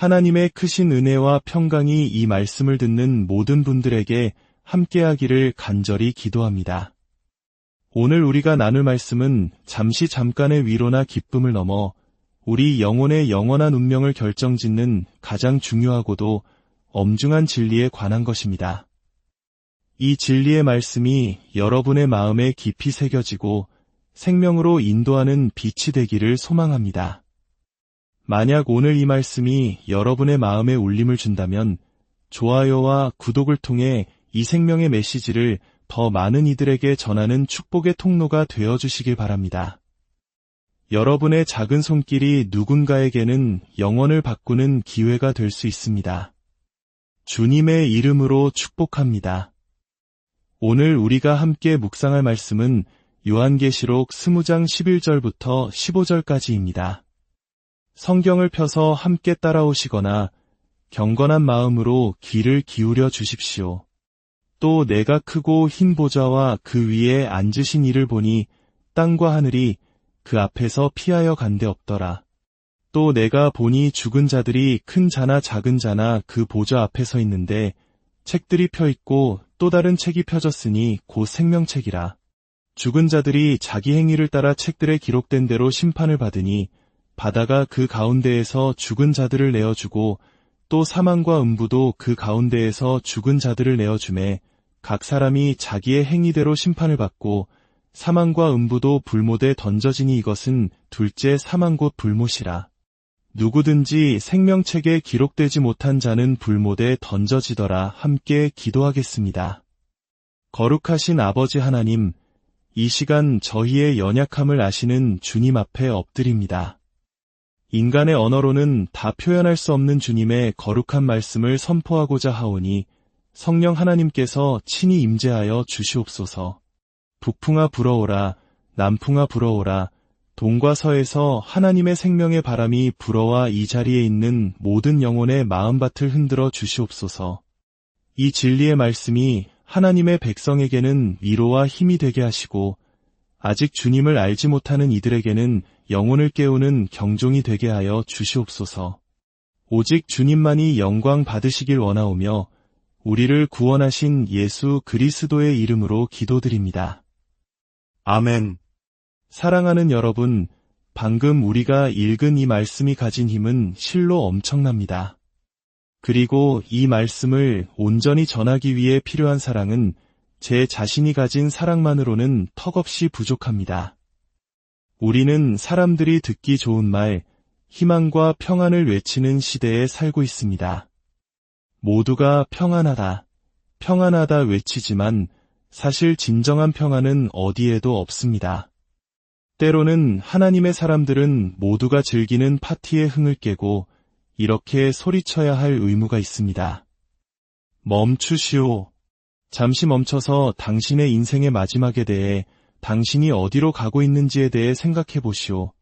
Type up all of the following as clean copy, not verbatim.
하나님의 크신 은혜와 평강이 이 말씀을 듣는 모든 분들에게 함께하기를 간절히 기도합니다. 오늘 우리가 나눌 말씀은 잠깐의 위로나 기쁨을 넘어 우리 영혼의 영원한 운명을 결정짓는 가장 중요하고도 엄중한 진리에 관한 것입니다. 이 진리의 말씀이 여러분의 마음에 깊이 새겨지고 생명으로 인도하는 빛이 되기를 소망합니다. 만약 오늘 이 말씀이 여러분의 마음에 울림을 준다면 좋아요와 구독을 통해 이 생명의 메시지를 더 많은 이들에게 전하는 축복의 통로가 되어주시길 바랍니다. 여러분의 작은 손길이 누군가에게는 영혼을 바꾸는 기회가 될 수 있습니다. 주님의 이름으로 축복합니다. 오늘 우리가 함께 묵상할 말씀은 요한계시록 20장 11절부터 15절까지입니다. 성경을 펴서 함께 따라오시거나 경건한 마음으로 귀를 기울여 주십시오. 또 내가 크고 흰 보좌와 그 위에 앉으신 이를 보니 땅과 하늘이 그 앞에서 피하여 간데 없더라. 또 내가 보니 죽은 자들이 큰 자나 작은 자나 그 보좌 앞에 서 있는데 책들이 펴 있고 또 다른 책이 펴졌으니 곧 생명책이라. 죽은 자들이 자기 행위를 따라 책들에 기록된 대로 심판을 받으니 바다가 그 가운데에서 죽은 자들을 내어주고 또 사망과 음부도 그 가운데에서 죽은 자들을 내어주매 각 사람이 자기의 행위대로 심판을 받고 사망과 음부도 불못에 던져지니 이것은 둘째 사망 곧 불못이라. 누구든지 생명책에 기록되지 못한 자는 불못에 던져지더라. 함께 기도하겠습니다. 거룩하신 아버지 하나님, 이 시간 저희의 연약함을 아시는 주님 앞에 엎드립니다. 인간의 언어로는 다 표현할 수 없는 주님의 거룩한 말씀을 선포하고자 하오니 성령 하나님께서 친히 임재하여 주시옵소서. 북풍아 불어오라, 남풍아 불어오라, 동과 서에서 하나님의 생명의 바람이 불어와 이 자리에 있는 모든 영혼의 마음밭을 흔들어 주시옵소서. 이 진리의 말씀이 하나님의 백성에게는 위로와 힘이 되게 하시고 아직 주님을 알지 못하는 이들에게는 영혼을 깨우는 경종이 되게 하여 주시옵소서. 오직 주님만이 영광 받으시길 원하오며 우리를 구원하신 예수 그리스도의 이름으로 기도드립니다. 아멘. 사랑하는 여러분, 방금 우리가 읽은 이 말씀이 가진 힘은 실로 엄청납니다. 그리고 이 말씀을 온전히 전하기 위해 필요한 사랑은 제 자신이 가진 사랑만으로는 턱없이 부족합니다. 우리는 사람들이 듣기 좋은 말, 희망과 평안을 외치는 시대에 살고 있습니다. 모두가 평안하다, 평안하다 외치지만 사실 진정한 평안은 어디에도 없습니다. 때로는 하나님의 사람들은 모두가 즐기는 파티의 흥을 깨고 이렇게 소리쳐야 할 의무가 있습니다. 멈추시오. 잠시 멈춰서 당신의 인생의 마지막에 대해 당신이 어디로 가고 있는지에 대해 생각해 보시오.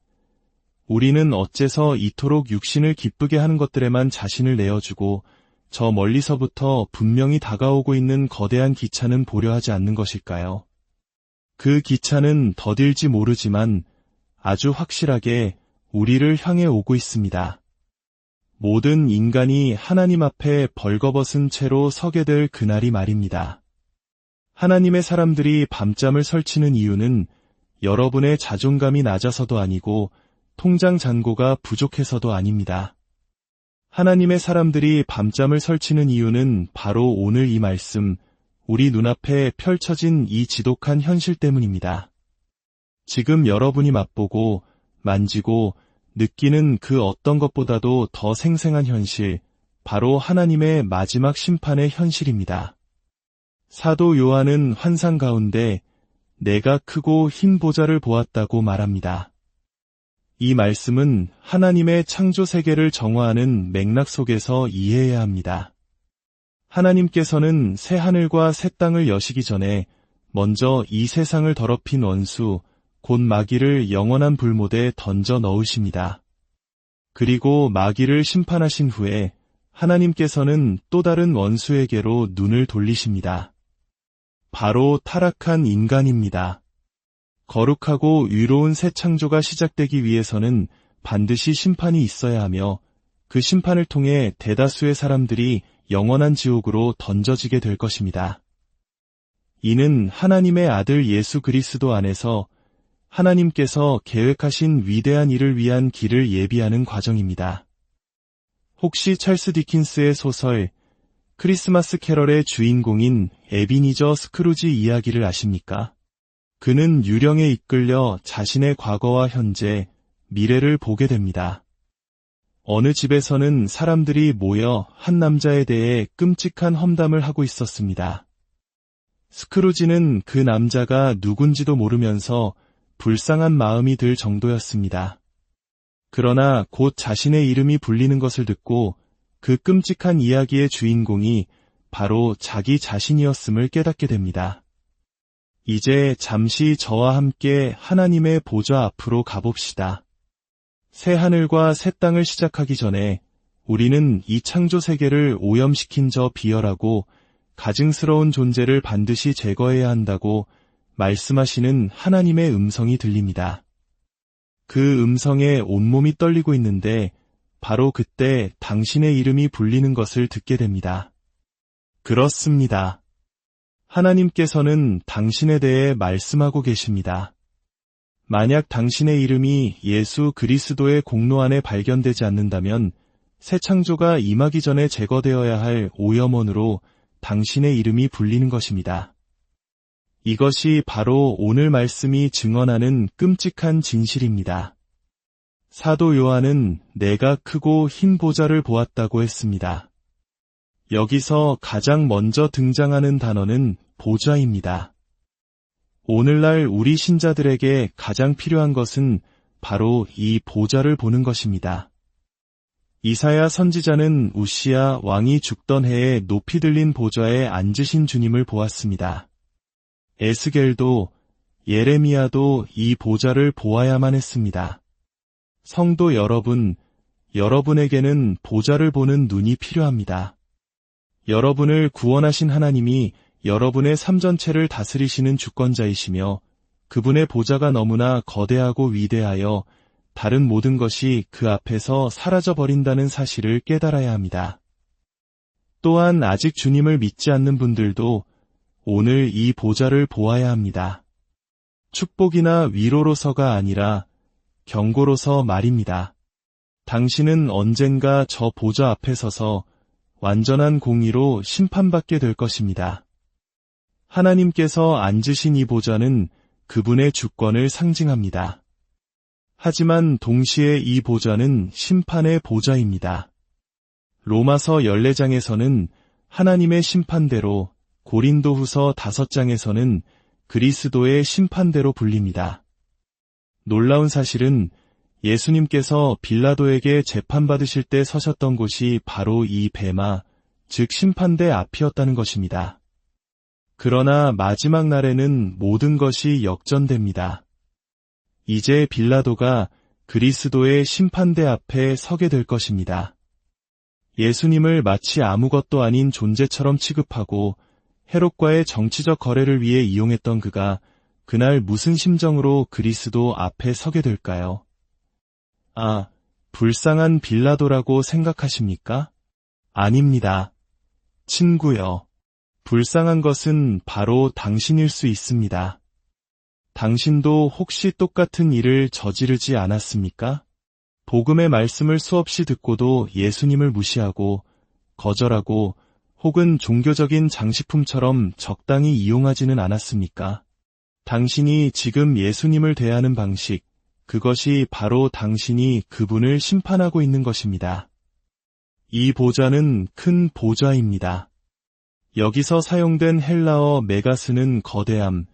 우리는 어째서 이토록 육신을 기쁘게 하는 것들에만 자신을 내어주고 저 멀리서부터 분명히 다가오고 있는 거대한 기차는 보려 하지 않는 것일까요? 그 기차는 더딜지 모르지만 아주 확실하게 우리를 향해 오고 있습니다. 모든 인간이 하나님 앞에 벌거벗은 채로 서게 될 그날이 말입니다. 하나님의 사람들이 밤잠을 설치는 이유는 여러분의 자존감이 낮아서도 아니고 통장 잔고가 부족해서도 아닙니다. 하나님의 사람들이 밤잠을 설치는 이유는 바로 오늘 이 말씀, 우리 눈앞에 펼쳐진 이 지독한 현실 때문입니다. 지금 여러분이 맛보고 만지고 느끼는 그 어떤 것보다도 더 생생한 현실, 바로 하나님의 마지막 심판의 현실입니다. 사도 요한은 환상 가운데 내가 크고 흰 보좌를 보았다고 말합니다. 이 말씀은 하나님의 창조 세계를 정화하는 맥락 속에서 이해해야 합니다. 하나님께서는 새 하늘과 새 땅을 여시기 전에 먼저 이 세상을 더럽힌 원수, 곧 마귀를 영원한 불못에 던져 넣으십니다. 그리고 마귀를 심판하신 후에 하나님께서는 또 다른 원수에게로 눈을 돌리십니다. 바로 타락한 인간입니다. 거룩하고 의로운 새 창조가 시작되기 위해서는 반드시 심판이 있어야 하며 그 심판을 통해 대다수의 사람들이 영원한 지옥으로 던져지게 될 것입니다. 이는 하나님의 아들 예수 그리스도 안에서 하나님께서 계획하신 위대한 일을 위한 길을 예비하는 과정입니다. 혹시 찰스 디킨스의 소설 크리스마스 캐럴의 주인공인 에비니저 스크루지 이야기를 아십니까? 그는 유령에 이끌려 자신의 과거와 현재, 미래를 보게 됩니다. 어느 집에서는 사람들이 모여 한 남자에 대해 끔찍한 험담을 하고 있었습니다. 스크루지는 그 남자가 누군지도 모르면서 불쌍한 마음이 들 정도였습니다. 그러나 곧 자신의 이름이 불리는 것을 듣고 그 끔찍한 이야기의 주인공이 바로 자기 자신이었음을 깨닫게 됩니다. 이제 잠시 저와 함께 하나님의 보좌 앞으로 가봅시다. 새 하늘과 새 땅을 시작하기 전에 우리는 이 창조 세계를 오염시킨 저 비열하고 가증스러운 존재를 반드시 제거해야 한다고 말씀하시는 하나님의 음성이 들립니다. 그 음성에 온몸이 떨리고 있는데 바로 그때 당신의 이름이 불리는 것을 듣게 됩니다. 그렇습니다. 하나님께서는 당신에 대해 말씀하고 계십니다. 만약 당신의 이름이 예수 그리스도의 공로 안에 발견되지 않는다면 새 창조가 임하기 전에 제거되어야 할 오염원으로 당신의 이름이 불리는 것입니다. 이것이 바로 오늘 말씀이 증언하는 끔찍한 진실입니다. 사도 요한은 내가 크고 흰 보좌를 보았다고 했습니다. 여기서 가장 먼저 등장하는 단어는 보좌입니다. 오늘날 우리 신자들에게 가장 필요한 것은 바로 이 보좌를 보는 것입니다. 이사야 선지자는 우시야 왕이 죽던 해에 높이 들린 보좌에 앉으신 주님을 보았습니다. 에스겔도 예레미야도 이 보좌를 보아야만 했습니다. 성도 여러분, 여러분에게는 보좌를 보는 눈이 필요합니다. 여러분을 구원하신 하나님이 여러분의 삶 전체를 다스리시는 주권자이시며 그분의 보좌가 너무나 거대하고 위대하여 다른 모든 것이 그 앞에서 사라져버린다는 사실을 깨달아야 합니다. 또한 아직 주님을 믿지 않는 분들도 오늘 이 보좌를 보아야 합니다. 축복이나 위로로서가 아니라 경고로서 말입니다. 당신은 언젠가 저 보좌 앞에 서서 완전한 공의로 심판받게 될 것입니다. 하나님께서 앉으신 이 보좌는 그분의 주권을 상징합니다. 하지만 동시에 이 보좌는 심판의 보좌입니다. 로마서 14장에서는 하나님의 심판대로, 고린도후서 5장에서는 그리스도의 심판대로 불립니다. 놀라운 사실은 예수님께서 빌라도에게 재판받으실 때 서셨던 곳이 바로 이 베마, 즉 심판대 앞이었다는 것입니다. 그러나 마지막 날에는 모든 것이 역전됩니다. 이제 빌라도가 그리스도의 심판대 앞에 서게 될 것입니다. 예수님을 마치 아무것도 아닌 존재처럼 취급하고 헤롯과의 정치적 거래를 위해 이용했던 그가 그날 무슨 심정으로 그리스도 앞에 서게 될까요? 아, 불쌍한 빌라도라고 생각하십니까? 아닙니다. 친구여. 불쌍한 것은 바로 당신일 수 있습니다. 당신도 혹시 똑같은 일을 저지르지 않았습니까? 복음의 말씀을 수없이 듣고도 예수님을 무시하고 거절하고 혹은 종교적인 장식품처럼 적당히 이용하지는 않았습니까? 당신이 지금 예수님을 대하는 방식, 그것이 바로 당신이 그분을 심판하고 있는 것입니다. 이 보좌는 큰 보좌입니다. 여기서 사용된 헬라어 메가스는 거대함,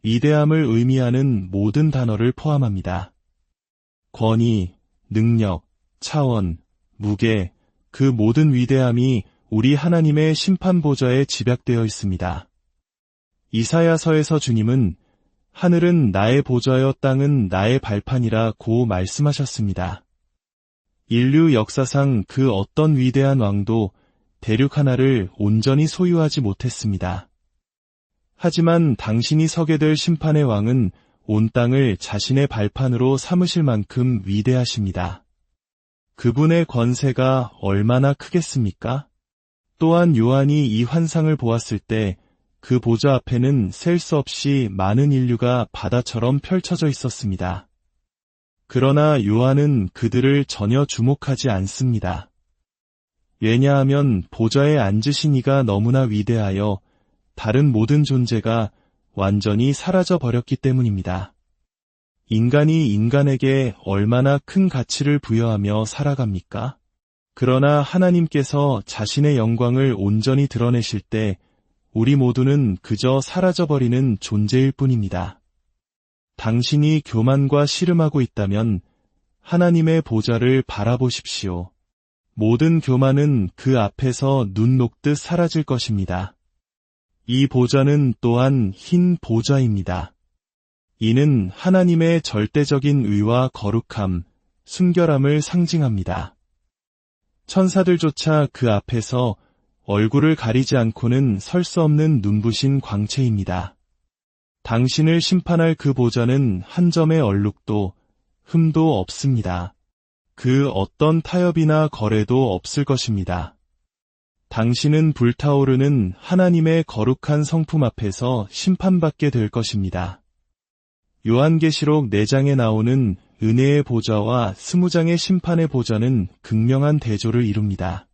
위대함을 의미하는 모든 단어를 포함합니다. 권위, 능력, 차원, 무게, 그 모든 위대함이 우리 하나님의 심판보좌에 집약되어 있습니다. 이사야서에서 주님은 하늘은 나의 보좌여 땅은 나의 발판이라 고 말씀하셨습니다. 인류 역사상 그 어떤 위대한 왕도 대륙 하나를 온전히 소유하지 못했습니다. 하지만 당신이 서게 될 심판의 왕은 온 땅을 자신의 발판으로 삼으실 만큼 위대하십니다. 그분의 권세가 얼마나 크겠습니까? 또한 요한이 이 환상을 보았을 때 그 보좌 앞에는 셀 수 없이 많은 인류가 바다처럼 펼쳐져 있었습니다. 그러나 요한은 그들을 전혀 주목하지 않습니다. 왜냐하면 보좌에 앉으신 이가 너무나 위대하여 다른 모든 존재가 완전히 사라져 버렸기 때문입니다. 인간이 인간에게 얼마나 큰 가치를 부여하며 살아갑니까? 그러나 하나님께서 자신의 영광을 온전히 드러내실 때 우리 모두는 그저 사라져버리는 존재일 뿐입니다. 당신이 교만과 씨름하고 있다면 하나님의 보좌를 바라보십시오. 모든 교만은 그 앞에서 눈 녹듯 사라질 것입니다. 이 보좌는 또한 흰 보좌입니다. 이는 하나님의 절대적인 의와 거룩함, 순결함을 상징합니다. 천사들조차 그 앞에서 얼굴을 가리지 않고는 설 수 없는 눈부신 광채입니다. 당신을 심판할 그 보좌는 한 점의 얼룩도 흠도 없습니다. 그 어떤 타협이나 거래도 없을 것입니다. 당신은 불타오르는 하나님의 거룩한 성품 앞에서 심판받게 될 것입니다. 요한계시록 4장에 나오는 은혜의 보좌와 20장의 심판의 보좌는 극명한 대조를 이룹니다.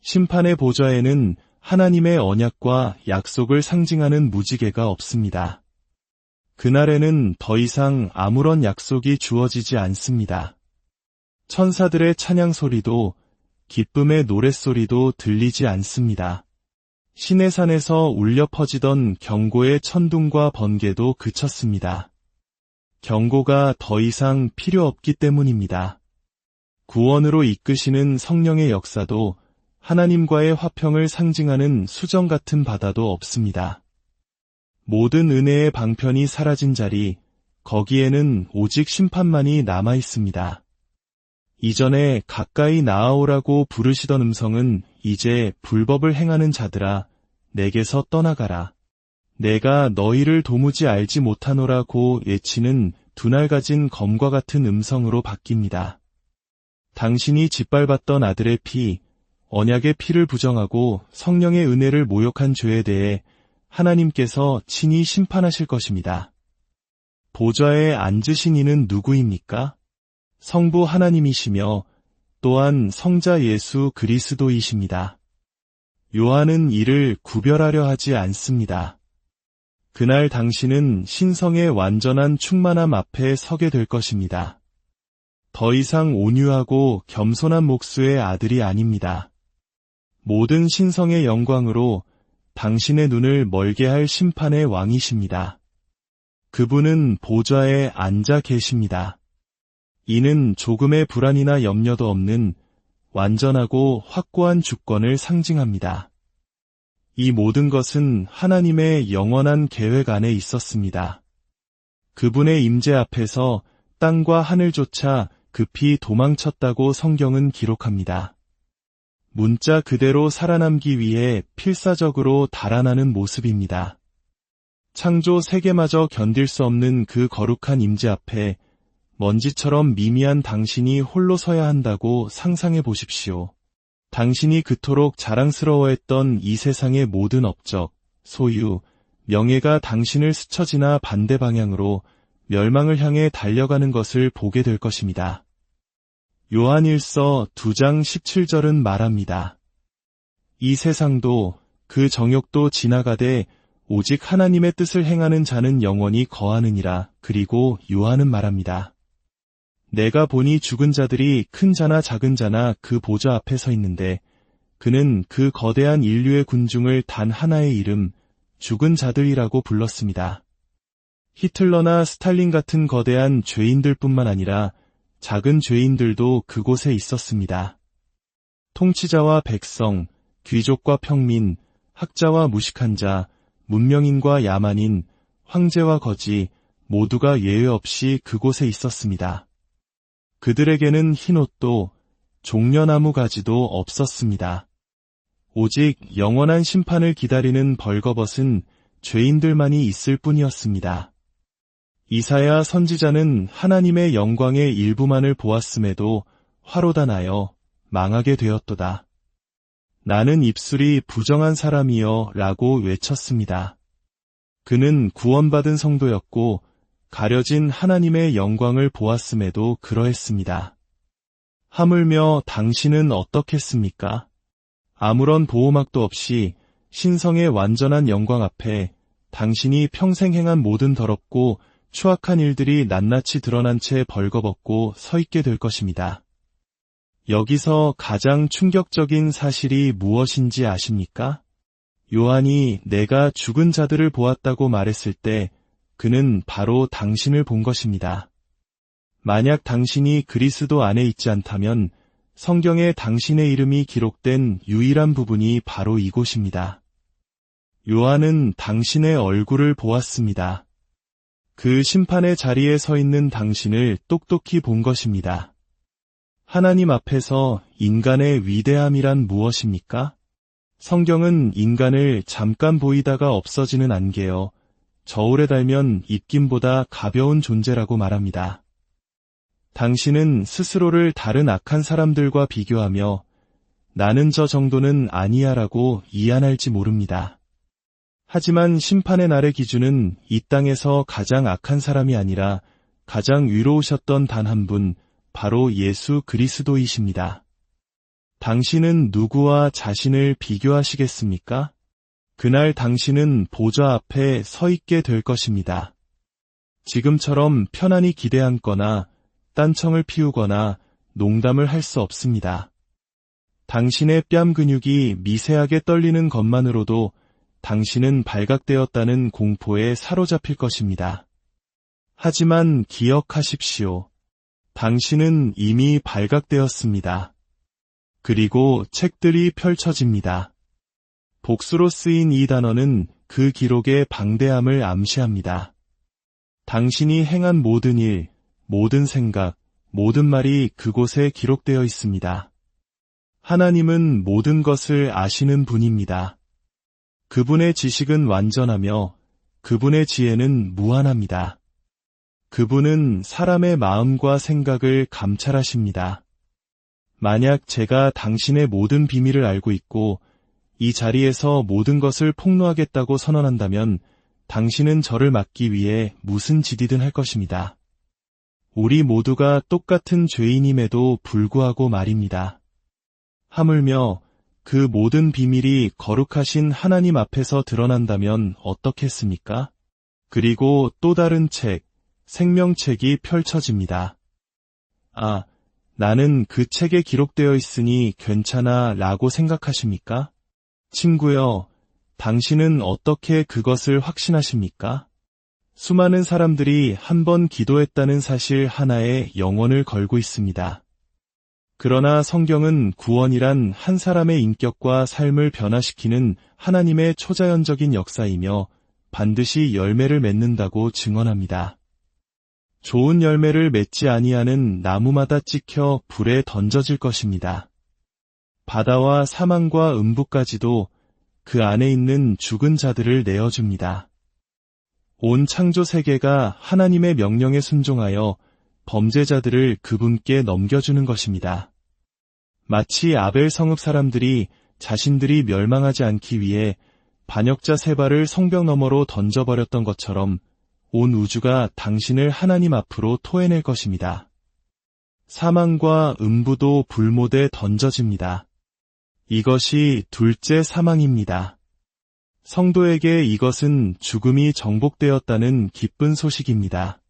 심판의 보좌에는 하나님의 언약과 약속을 상징하는 무지개가 없습니다. 그날에는 더 이상 아무런 약속이 주어지지 않습니다. 천사들의 찬양 소리도 기쁨의 노랫소리도 들리지 않습니다. 시내산에서 울려 퍼지던 경고의 천둥과 번개도 그쳤습니다. 경고가 더 이상 필요 없기 때문입니다. 구원으로 이끄시는 성령의 역사도 하나님과의 화평을 상징하는 수정 같은 바다도 없습니다. 모든 은혜의 방편이 사라진 자리, 거기에는 오직 심판만이 남아 있습니다. 이전에 가까이 나아오라고 부르시던 음성은 이제 불법을 행하는 자들아, 내게서 떠나가라. 내가 너희를 도무지 알지 못하노라고 외치는 두날 가진 검과 같은 음성으로 바뀝니다. 당신이 짓밟았던 아들의 피, 언약의 피를 부정하고 성령의 은혜를 모욕한 죄에 대해 하나님께서 친히 심판하실 것입니다. 보좌에 앉으신 이는 누구입니까? 성부 하나님이시며 또한 성자 예수 그리스도이십니다. 요한은 이를 구별하려 하지 않습니다. 그날 당신은 신성의 완전한 충만함 앞에 서게 될 것입니다. 더 이상 온유하고 겸손한 목수의 아들이 아닙니다. 모든 신성의 영광으로 당신의 눈을 멀게 할 심판의 왕이십니다. 그분은 보좌에 앉아 계십니다. 이는 조금의 불안이나 염려도 없는 완전하고 확고한 주권을 상징합니다. 이 모든 것은 하나님의 영원한 계획 안에 있었습니다. 그분의 임재 앞에서 땅과 하늘조차 급히 도망쳤다고 성경은 기록합니다. 문자 그대로 살아남기 위해 필사적으로 달아나는 모습입니다. 창조 세계마저 견딜 수 없는 그 거룩한 임재 앞에 먼지처럼 미미한 당신이 홀로 서야 한다고 상상해 보십시오. 당신이 그토록 자랑스러워했던 이 세상의 모든 업적, 소유, 명예가 당신을 스쳐 지나 반대 방향으로 멸망을 향해 달려가는 것을 보게 될 것입니다. 요한일서 2장 17절은 말합니다. 이 세상도 그 정욕도 지나가되 오직 하나님의 뜻을 행하는 자는 영원히 거하느니라. 그리고 요한은 말합니다. 내가 보니 죽은 자들이 큰 자나 작은 자나 그 보좌 앞에 서 있는데 그는 그 거대한 인류의 군중을 단 하나의 이름, 죽은 자들이라고 불렀습니다. 히틀러나 스탈린 같은 거대한 죄인들뿐만 아니라 작은 죄인들도 그곳에 있었습니다. 통치자와 백성, 귀족과 평민, 학자와 무식한 자, 문명인과 야만인, 황제와 거지 모두가 예외 없이 그곳에 있었습니다. 그들에게는 흰옷도 종려나무 가지도 없었습니다. 오직 영원한 심판을 기다리는 벌거벗은 죄인들만이 있을 뿐이었습니다. 이사야 선지자는 하나님의 영광의 일부만을 보았음에도 화로다 나여 망하게 되었도다. 나는 입술이 부정한 사람이여 라고 외쳤습니다. 그는 구원받은 성도였고 가려진 하나님의 영광을 보았음에도 그러했습니다. 하물며 당신은 어떻겠습니까? 아무런 보호막도 없이 신성의 완전한 영광 앞에 당신이 평생 행한 모든 더럽고 추악한 일들이 낱낱이 드러난 채 벌거벗고 서 있게 될 것입니다. 여기서 가장 충격적인 사실이 무엇인지 아십니까? 요한이 내가 죽은 자들을 보았다고 말했을 때 그는 바로 당신을 본 것입니다. 만약 당신이 그리스도 안에 있지 않다면 성경에 당신의 이름이 기록된 유일한 부분이 바로 이곳입니다. 요한은 당신의 얼굴을 보았습니다. 그 심판의 자리에 서 있는 당신을 똑똑히 본 것입니다. 하나님 앞에서 인간의 위대함이란 무엇입니까? 성경은 인간을 잠깐 보이다가 없어지는 안개여 저울에 달면 입김보다 가벼운 존재라고 말합니다. 당신은 스스로를 다른 악한 사람들과 비교하며 나는 저 정도는 아니야라고 이안할지 모릅니다. 하지만 심판의 날의 기준은 이 땅에서 가장 악한 사람이 아니라 가장 위로우셨던 단 한 분, 바로 예수 그리스도이십니다. 당신은 누구와 자신을 비교하시겠습니까? 그날 당신은 보좌 앞에 서 있게 될 것입니다. 지금처럼 편안히 기대앉거나 딴청을 피우거나 농담을 할 수 없습니다. 당신의 뺨 근육이 미세하게 떨리는 것만으로도 당신은 발각되었다는 공포에 사로잡힐 것입니다. 하지만 기억하십시오. 당신은 이미 발각되었습니다. 그리고 책들이 펼쳐집니다. 복수로 쓰인 이 단어는 그 기록의 방대함을 암시합니다. 당신이 행한 모든 일, 모든 생각, 모든 말이 그곳에 기록되어 있습니다. 하나님은 모든 것을 아시는 분입니다. 그분의 지식은 완전하며 그분의 지혜는 무한합니다. 그분은 사람의 마음과 생각을 감찰하십니다. 만약 제가 당신의 모든 비밀을 알고 있고 이 자리에서 모든 것을 폭로하겠다고 선언한다면 당신은 저를 막기 위해 무슨 짓이든 할 것입니다. 우리 모두가 똑같은 죄인임에도 불구하고 말입니다. 하물며 그 모든 비밀이 거룩하신 하나님 앞에서 드러난다면 어떻겠습니까? 그리고 또 다른 책, 생명책이 펼쳐집니다. 아, 나는 그 책에 기록되어 있으니 괜찮아 라고 생각하십니까? 친구여, 당신은 어떻게 그것을 확신하십니까? 수많은 사람들이 한 번 기도했다는 사실 하나에 영혼을 걸고 있습니다. 그러나 성경은 구원이란 한 사람의 인격과 삶을 변화시키는 하나님의 초자연적인 역사이며 반드시 열매를 맺는다고 증언합니다. 좋은 열매를 맺지 아니하는 나무마다 찍혀 불에 던져질 것입니다. 바다와 사망과 음부까지도 그 안에 있는 죽은 자들을 내어줍니다. 온 창조 세계가 하나님의 명령에 순종하여 범죄자들을 그분께 넘겨주는 것입니다. 마치 아벨 성읍 사람들이 자신들이 멸망하지 않기 위해 반역자 세 발을 성벽 너머로 던져버렸던 것처럼 온 우주가 당신을 하나님 앞으로 토해낼 것입니다. 사망과 음부도 불못에 던져집니다. 이것이 둘째 사망입니다. 성도에게 이것은 죽음이 정복되었다는 기쁜 소식입니다.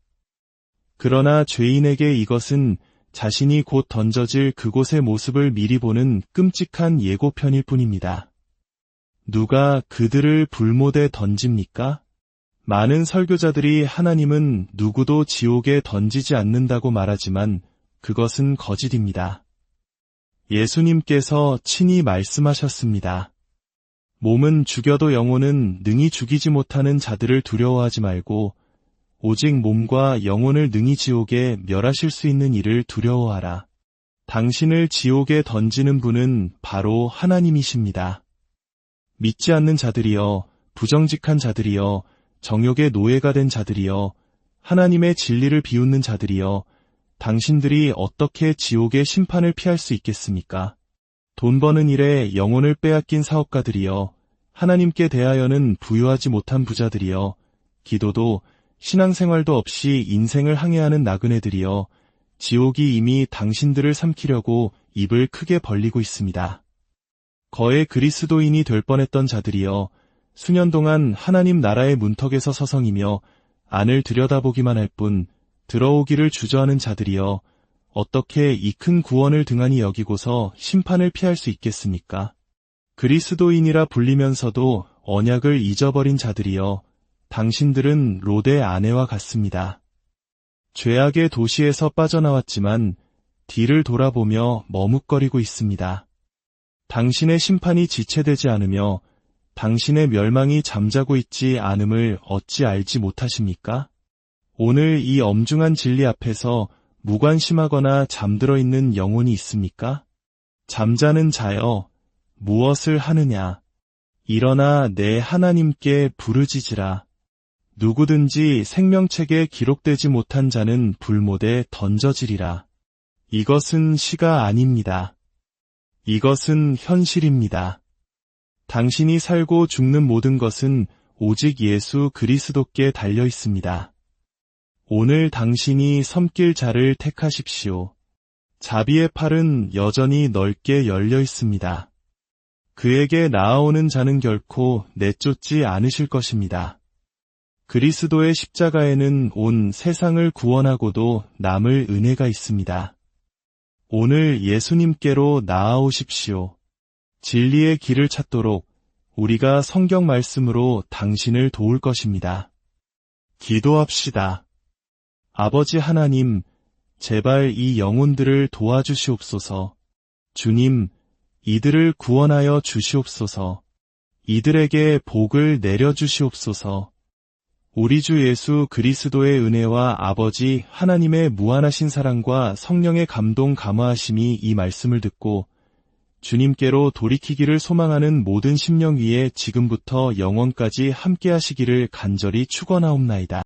그러나 죄인에게 이것은 자신이 곧 던져질 그곳의 모습을 미리 보는 끔찍한 예고편일 뿐입니다. 누가 그들을 불못에 던집니까? 많은 설교자들이 하나님은 누구도 지옥에 던지지 않는다고 말하지만 그것은 거짓입니다. 예수님께서 친히 말씀하셨습니다. 몸은 죽여도 영혼은 능히 죽이지 못하는 자들을 두려워하지 말고 오직 몸과 영혼을 능히 지옥에 멸하실 수 있는 이를 두려워하라. 당신을 지옥에 던지는 분은 바로 하나님이십니다. 믿지 않는 자들이여, 부정직한 자들이여, 정욕의 노예가 된 자들이여, 하나님의 진리를 비웃는 자들이여, 당신들이 어떻게 지옥의 심판을 피할 수 있겠습니까? 돈 버는 일에 영혼을 빼앗긴 사업가들이여, 하나님께 대하여는 부유하지 못한 부자들이여, 기도도 신앙생활도 없이 인생을 항해하는 나그네들이여, 지옥이 이미 당신들을 삼키려고 입을 크게 벌리고 있습니다. 거의 그리스도인이 될 뻔했던 자들이여, 수년 동안 하나님 나라의 문턱에서 서성이며 안을 들여다보기만 할 뿐 들어오기를 주저하는 자들이여, 어떻게 이 큰 구원을 등한히 여기고서 심판을 피할 수 있겠습니까? 그리스도인이라 불리면서도 언약을 잊어버린 자들이여, 당신들은 롯의 아내와 같습니다. 죄악의 도시에서 빠져나왔지만 뒤를 돌아보며 머뭇거리고 있습니다. 당신의 심판이 지체되지 않으며 당신의 멸망이 잠자고 있지 않음을 어찌 알지 못하십니까? 오늘 이 엄중한 진리 앞에서 무관심하거나 잠들어 있는 영혼이 있습니까? 잠자는 자여, 무엇을 하느냐? 일어나 내 하나님께 부르짖으라. 누구든지 생명책에 기록되지 못한 자는 불못에 던져지리라. 이것은 시가 아닙니다. 이것은 현실입니다. 당신이 살고 죽는 모든 것은 오직 예수 그리스도께 달려 있습니다. 오늘 당신이 섬길 자를 택하십시오. 자비의 팔은 여전히 넓게 열려 있습니다. 그에게 나아오는 자는 결코 내쫓지 않으실 것입니다. 그리스도의 십자가에는 온 세상을 구원하고도 남을 은혜가 있습니다. 오늘 예수님께로 나아오십시오. 진리의 길을 찾도록 우리가 성경 말씀으로 당신을 도울 것입니다. 기도합시다. 아버지 하나님, 제발 이 영혼들을 도와주시옵소서. 주님, 이들을 구원하여 주시옵소서. 이들에게 복을 내려주시옵소서. 우리 주 예수 그리스도의 은혜와 아버지 하나님의 무한하신 사랑과 성령의 감동 감화하심이 이 말씀을 듣고 주님께로 돌이키기를 소망하는 모든 심령 위에 지금부터 영원까지 함께 하시기를 간절히 축원하옵나이다.